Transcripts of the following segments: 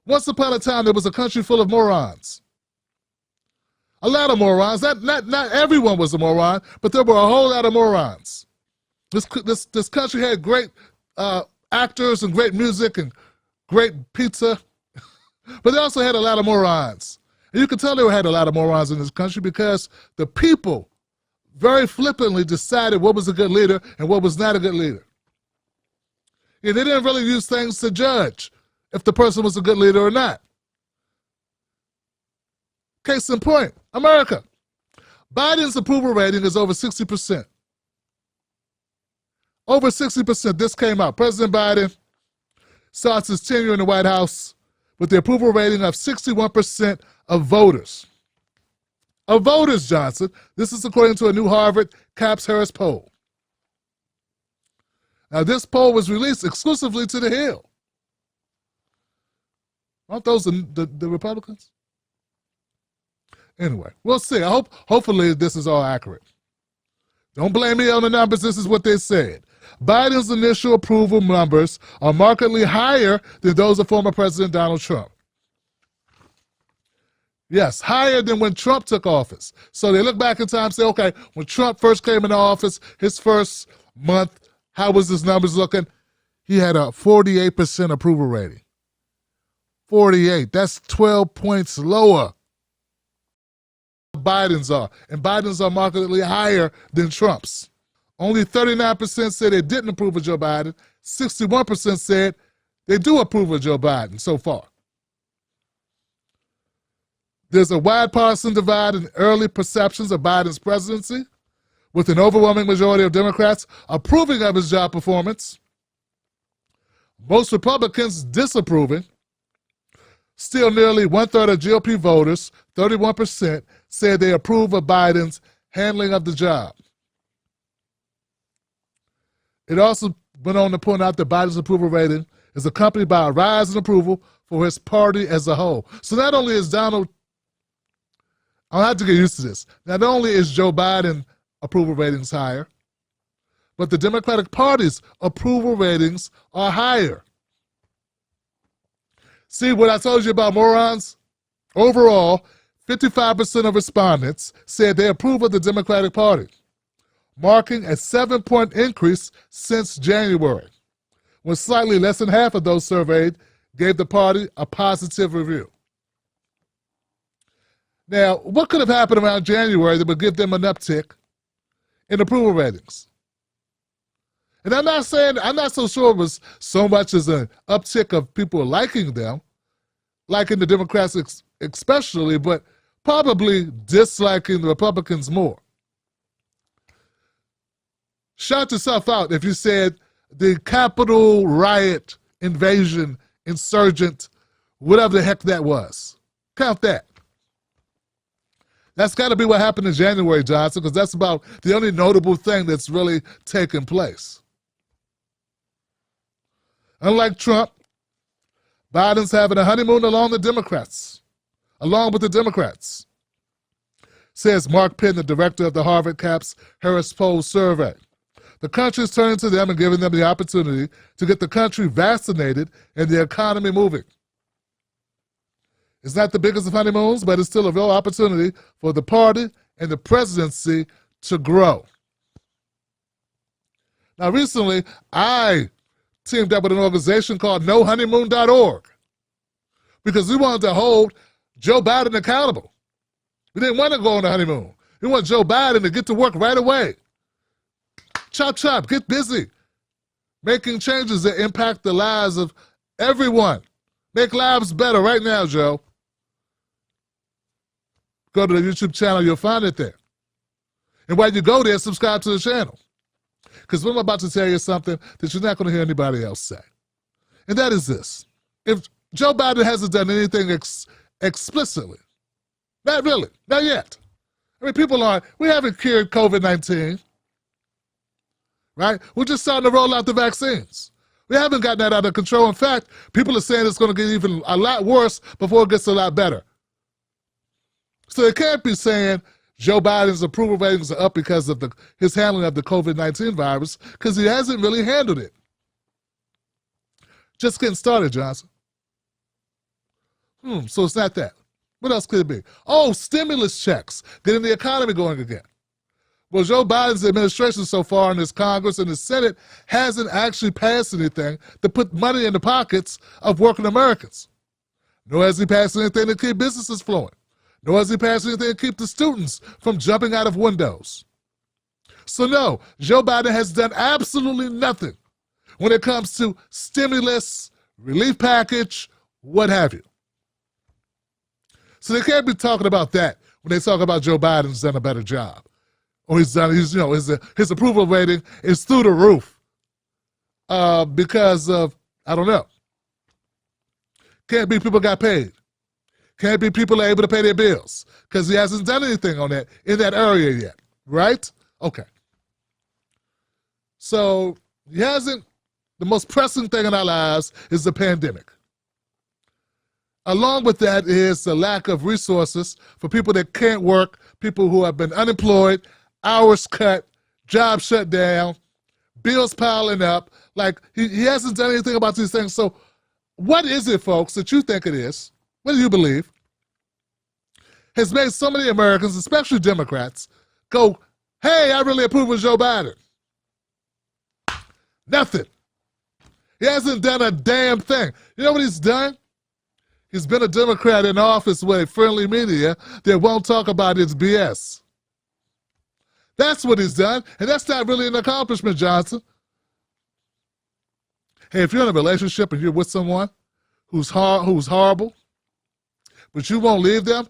Once upon a time, there was a country full of morons. A lot of morons. Not everyone was a moron, but there were a whole lot of morons. This country had great actors and great music and great pizza, but they also had a lot of morons. And you can tell they had a lot of morons in this country because the people very flippantly decided what was a good leader and what was not a good leader. And they didn't really use things to judge if the person was a good leader or not. Case in point, America. Biden's approval rating is over 60%. Over 60%. This came out. President Biden starts his tenure in the White House with the approval rating of 61% of voters. Of voters, Johnson. This is according to a new Harvard Capps-Harris poll. Now, this poll was released exclusively to the Hill. Aren't those the Republicans? Anyway, we'll see. Hopefully this is all accurate. Don't blame me on the numbers. This is what they said. Biden's initial approval numbers are markedly higher than those of former President Donald Trump. Yes, higher than when Trump took office. So they look back in time and say, okay, when Trump first came into office, his first month, how was his numbers looking? He had a 48% approval rating. 48. That's 12 points lower. Biden's are. And Biden's are markedly higher than Trump's. Only 39% said they didn't approve of Joe Biden. 61% said they do approve of Joe Biden so far. There's a wide partisan divide in early perceptions of Biden's presidency, with an overwhelming majority of Democrats approving of his job performance, most Republicans disapproving. Still, nearly one-third of GOP voters, 31%, said they approve of Biden's handling of the job. It also went on to point out that Biden's approval rating is accompanied by a rise in approval for his party as a whole. So not only is I'll have to get used to this. Not only is Joe Biden approval ratings higher, but the Democratic Party's approval ratings are higher. See what I told you about morons? Overall, 55% of respondents said they approve of the Democratic Party, marking a 7-point increase since January, when slightly less than half of those surveyed gave the party a positive review. Now, what could have happened around January that would give them an uptick in approval ratings? And I'm not so sure it was so much as an uptick of people liking them, liking the Democrats especially, but probably disliking the Republicans more. Shout yourself out if you said the Capitol riot, invasion, insurgent, whatever the heck that was. Count that. That's got to be what happened in January, Johnson, because that's about the only notable thing that's really taken place. Unlike Trump, Biden's having a honeymoon along with the Democrats, says Mark Penn, the director of the Harvard Capps-Harris poll survey. The country is turning to them and giving them the opportunity to get the country vaccinated and the economy moving. It's not the biggest of honeymoons, but it's still a real opportunity for the party and the presidency to grow. Now, recently, I teamed up with an organization called NoHoneymoon.org because we wanted to hold Joe Biden accountable. We didn't want to go on a honeymoon. We want Joe Biden to get to work right away. Chop, chop, get busy, making changes that impact the lives of everyone. Make lives better right now, Joe. Go to the YouTube channel, you'll find it there. And while you go there, subscribe to the channel. Because I'm about to tell you something that you're not going to hear anybody else say. And that is this. If Joe Biden hasn't done anything explicitly, not really, not yet. I mean, we haven't cured COVID-19, right? We're just starting to roll out the vaccines. We haven't gotten that out of control. In fact, people are saying it's going to get even a lot worse before it gets a lot better. So they can't be saying Joe Biden's approval ratings are up because of his handling of the COVID-19 virus, because he hasn't really handled it. Just getting started, Johnson. So it's not that. What else could it be? Oh, stimulus checks, getting the economy going again. Well, Joe Biden's administration so far in his Congress and his Senate hasn't actually passed anything to put money in the pockets of working Americans. Nor has he passed anything to keep businesses flowing. Nor has he passed anything to keep the students from jumping out of windows. So no, Joe Biden has done absolutely nothing when it comes to stimulus, relief package, what have you. So they can't be talking about that when they talk about Joe Biden's done a better job. Or his approval rating is through the roof because of, I don't know. Can't be people got paid. Can't be people are able to pay their bills because he hasn't done anything on that in that area yet, right? Okay. So he hasn't, the most pressing thing in our lives is the pandemic. Along with that is the lack of resources for people that can't work, people who have been unemployed, hours cut, jobs shut down, bills piling up. Like, he hasn't done anything about these things. So what is it, folks, that you think it is? What do you believe? Has made so many Americans, especially Democrats, go, hey, I really approve of Joe Biden. Nothing. He hasn't done a damn thing. You know what he's done? He's been a Democrat in office with a friendly media that won't talk about his BS. That's what he's done, and that's not really an accomplishment, Johnson. Hey, if you're in a relationship and you're with someone who's horrible, but you won't leave them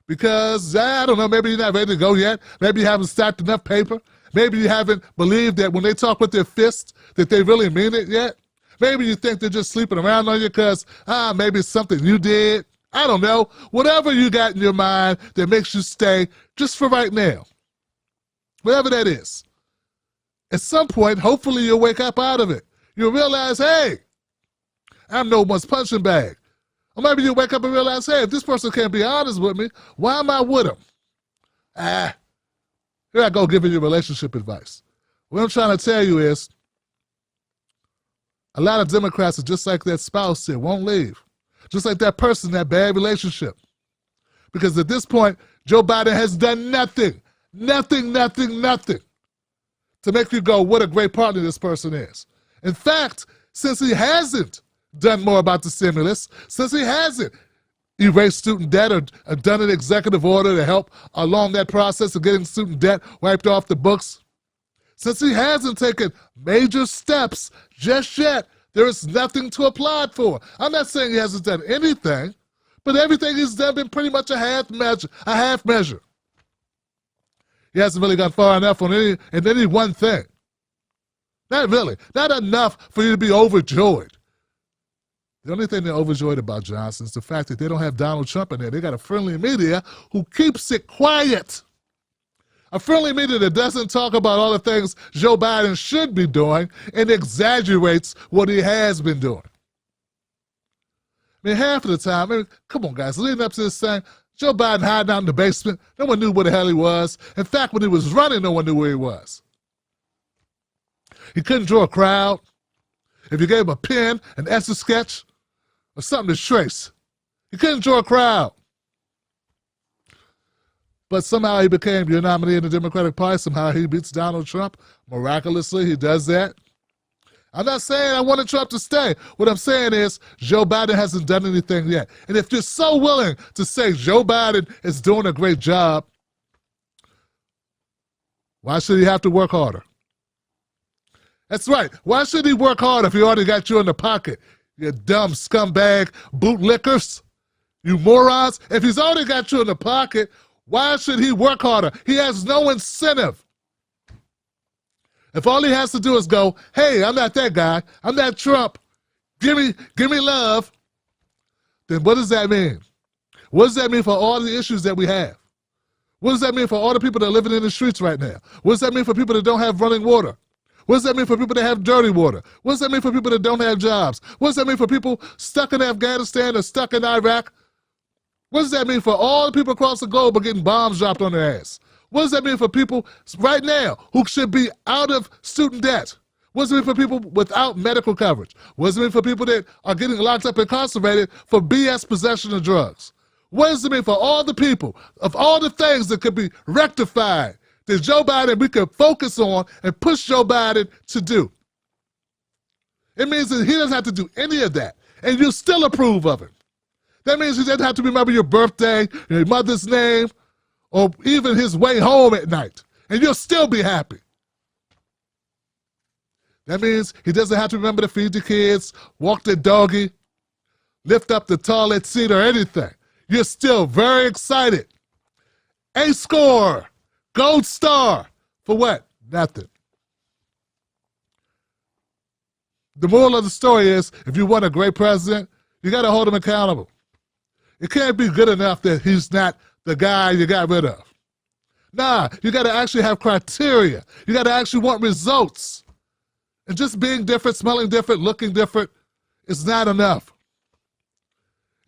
because, I don't know, maybe you're not ready to go yet. Maybe you haven't stacked enough paper. Maybe you haven't believed that when they talk with their fists that they really mean it yet. Maybe you think they're just sleeping around on you because, maybe it's something you did. I don't know. Whatever you got in your mind that makes you stay just for right now. Whatever that is. At some point, hopefully you'll wake up out of it. You'll realize, hey, I'm no one's punching bag. Or maybe you'll wake up and realize, hey, if this person can't be honest with me, why am I with him? Here I go giving you relationship advice. What I'm trying to tell you is, a lot of Democrats are just like that spouse that won't leave. Just like that person, that bad relationship. Because at this point, Joe Biden has done nothing to make you go, what a great partner this person is. In fact, since he hasn't done more about the stimulus, since he hasn't erased student debt or done an executive order to help along that process of getting student debt wiped off the books, since he hasn't taken major steps just yet, there is nothing to applaud for. I'm not saying he hasn't done anything, but everything he's done been pretty much a half measure. He hasn't really gone far enough on any one thing. Not really. Not enough for you to be overjoyed. The only thing they're overjoyed about, Johnson, is the fact that they don't have Donald Trump in there. They got a friendly media who keeps it quiet. A friendly media that doesn't talk about all the things Joe Biden should be doing and exaggerates what he has been doing. I mean, half of the time, come on, guys, leading up to this thing, Joe Biden hiding out in the basement. No one knew where the hell he was. In fact, when he was running, no one knew where he was. He couldn't draw a crowd. If you gave him a pen, an Etch-a-Sketch, or something to trace, he couldn't draw a crowd. But somehow he became your nominee in the Democratic Party. Somehow he beats Donald Trump. Miraculously, he does that. I'm not saying I wanted Trump to stay. What I'm saying is Joe Biden hasn't done anything yet. And if you're so willing to say Joe Biden is doing a great job, why should he have to work harder? That's right. Why should he work harder if he already got you in the pocket? You dumb scumbag bootlickers. You morons. If he's already got you in the pocket, why should he work harder? He has no incentive. If all he has to do is go, hey, I'm not that guy. I'm not Trump. Give me love. Then what does that mean? What does that mean for all the issues that we have? What does that mean for all the people that are living in the streets right now? What does that mean for people that don't have running water? What does that mean for people that have dirty water? What does that mean for people that don't have jobs? What does that mean for people stuck in Afghanistan or stuck in Iraq? What does that mean for all the people across the globe are getting bombs dropped on their ass? What does that mean for people right now who should be out of student debt? What does it mean for people without medical coverage? What does it mean for people that are getting locked up and incarcerated for BS possession of drugs? What does it mean for all the people, of all the things that could be rectified, that Joe Biden, we could focus on and push Joe Biden to do? It means that he doesn't have to do any of that, and you still approve of him. That means he doesn't have to remember your birthday, your mother's name, or even his way home at night, and you'll still be happy. That means he doesn't have to remember to feed the kids, walk the doggy, lift up the toilet seat or anything. You're still very excited. A score, gold star, for what? Nothing. The moral of the story is, if you want a great president, you got to hold him accountable. It can't be good enough that he's not the guy you got rid of. Nah, you got to actually have criteria. You got to actually want results. And just being different, smelling different, looking different is not enough.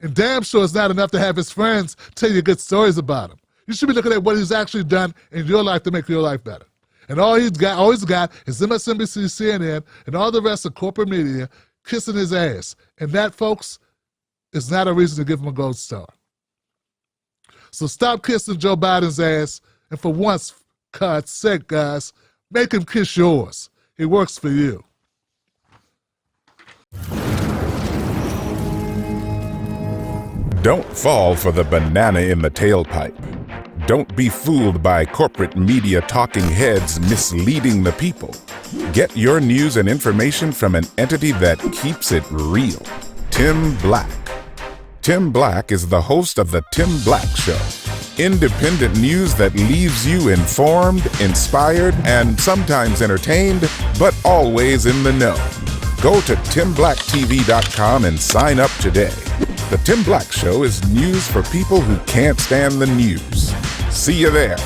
And damn sure it's not enough to have his friends tell you good stories about him. You should be looking at what he's actually done in your life to make your life better. And all he's got is MSNBC, CNN, and all the rest of corporate media kissing his ass. And that, folks, is not a reason to give him a gold star. So stop kissing Joe Biden's ass, and for once, God's sake, guys, make him kiss yours. It works for you. Don't fall for the banana in the tailpipe. Don't be fooled by corporate media talking heads misleading the people. Get your news and information from an entity that keeps it real. Tim Black. Tim Black is the host of The Tim Black Show. Independent news that leaves you informed, inspired, and sometimes entertained, but always in the know. Go to timblacktv.com and sign up today. The Tim Black Show is news for people who can't stand the news. See you there.